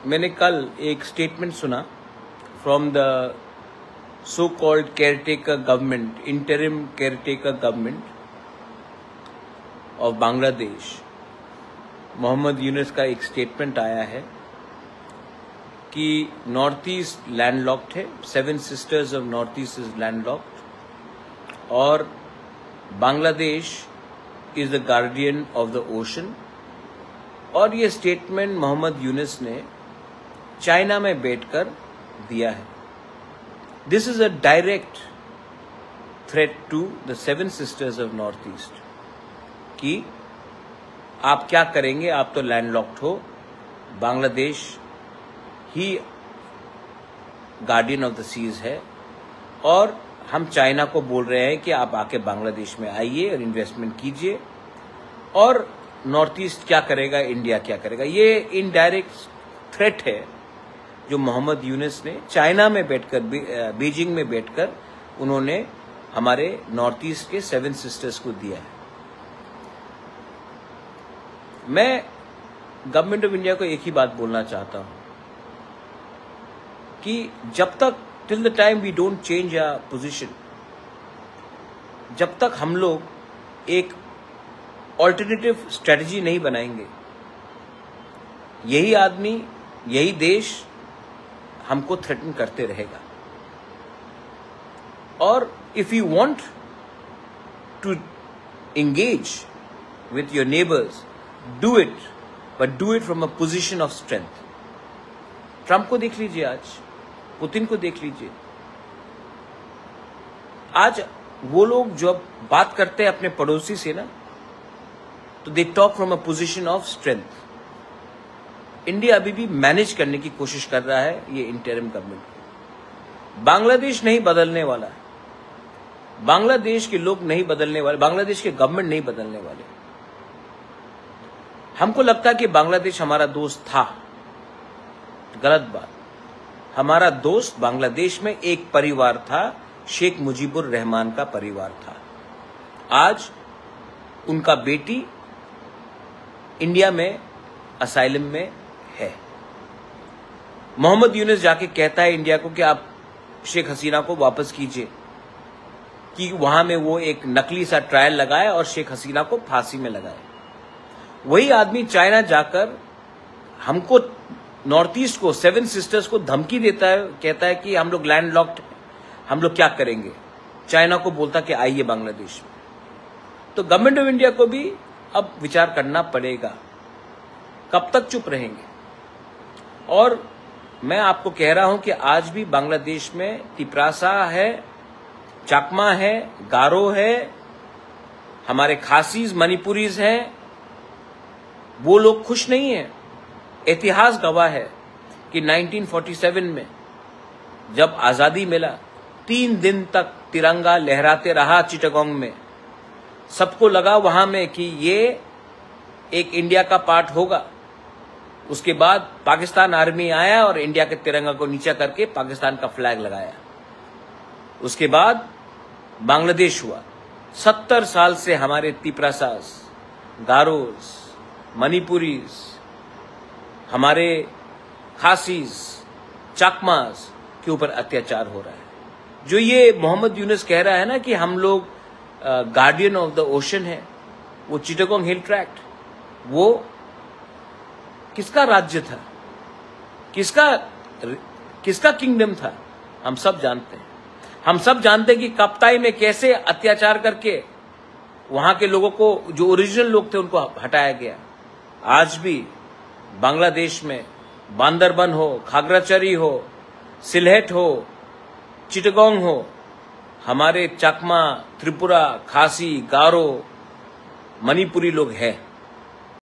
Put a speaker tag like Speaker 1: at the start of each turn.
Speaker 1: मैंने कल एक स्टेटमेंट सुना from the so called caretaker government, interim caretaker government of Bangladesh. Mohammad Yunus का एक स्टेटमेंट आया है कि नॉर्थ ईस्ट लैंडलॉक्ड है, 7 sisters of north east is landlocked और Bangladesh is the guardian of the ocean. और ये स्टेटमेंट मोहम्मद यूनुस ने चाइना में बैठकर दिया है। This is a direct threat to the 7 sisters of north east कि आप क्या करेंगे, आप तो लैंडलॉक्ड हो, बांग्लादेश ही गार्डियन ऑफ द सीज है और हम चाइना को बोल रहे हैं कि आप आके बांग्लादेश में आइए और इन्वेस्टमेंट कीजिए, और नॉर्थ ईस्ट क्या करेगा, इंडिया क्या करेगा। ये इनडायरेक्ट थ्रेट है जो मोहम्मद यूनुस ने चाइना में बैठकर, बीजिंग में बैठकर उन्होंने हमारे नॉर्थ ईस्ट के 7 सिस्टर्स को दिया है। मैं गवर्नमेंट ऑफ इंडिया को एक ही बात बोलना चाहता हूं कि जब तक, till the time we don't change our position, जब तक हम लोग एक ऑल्टरनेटिव स्ट्रेटजी नहीं बनाएंगे, यही आदमी, यही देश हमको थ्रेटन करते रहेगा। और if you want to engage with your neighbours, do it, but do it from a position of strength. Trump को देख लीजिए, आज पुतिन को देख लीजिए। आज वो लोग जब बात करते हैं अपने पड़ोसी से ना, तो they talk from a position of strength. India अभी भी मैनेज करने की कोशिश कर रहा है, ये इंटरिम गवर्नमेंट। बांग्लादेश नहीं बदलने वाला है, बांग्लादेश के लोग नहीं बदलने वाले, बांग्लादेश के गवर्नमेंट नहीं बदलने वाले। हमको लगता है कि बांग्लादेश हमारा दोस्त था, गलत बात। हमारा दोस्त बांग्लादेश में एक परिवार था, शेख मुजीबुर रहमान का परिवार था। आज उनका बेटी इंडिया में असाइलम में है। मोहम्मद यूनुस जाके कहता है इंडिया को कि आप शेख हसीना को वापस कीजिए, कि वहां में वो एक नकली सा ट्रायल लगाए और शेख हसीना को फांसी में लगाए। वही आदमी चाइना जाकर हमको, नॉर्थ ईस्ट को, 7 सिस्टर्स को धमकी देता है, कहता है कि हम लोग लैंडलॉक्ड, हम लोग क्या करेंगे। चाइना को बोलता कि आइए बांग्लादेश में। तो गवर्नमेंट ऑफ इंडिया को भी अब विचार करना पड़ेगा, कब तक चुप रहेंगे। और मैं आपको कह रहा हूं कि आज भी बांग्लादेश में तिपरासा है, चाकमा है, गारो है, हमारे खासीज, मणिपुरीज हैं, वो लोग खुश नहीं है। इतिहास गवाह है कि 1947 में जब आजादी मिला, 3 दिन तक तिरंगा लहराते रहा चिटागोंग में। सबको लगा वहां में कि ये एक इंडिया का पार्ट होगा। उसके बाद पाकिस्तान आर्मी आया और इंडिया के तिरंगा को नीचा करके पाकिस्तान का फ्लैग लगाया। उसके बाद बांग्लादेश हुआ। 70 साल से हमारे तिपरासास, गारोस, मणिपुरीज, हमारे खासीज, चाकमास के ऊपर अत्याचार हो रहा है। जो ये मोहम्मद यूनुस कह रहा है ना कि हम लोग गार्डियन ऑफ द ओशन है, वो चिटागोंग हिल ट्रैक्ट, वो किसका राज्य था, किसका किंगडम था, हम सब जानते हैं। हम सब जानते हैं कि कप्ताई में कैसे अत्याचार करके वहां के लोगों को, जो ओरिजिनल लोग थे, उनको हटाया गया। आज भी बांग्लादेश में बांदरबन हो, खागराचरी हो, सिलहेट हो, चिटागोंग हो, हमारे चकमा, त्रिपुरा, खासी, गारो, मणिपुरी लोग हैं।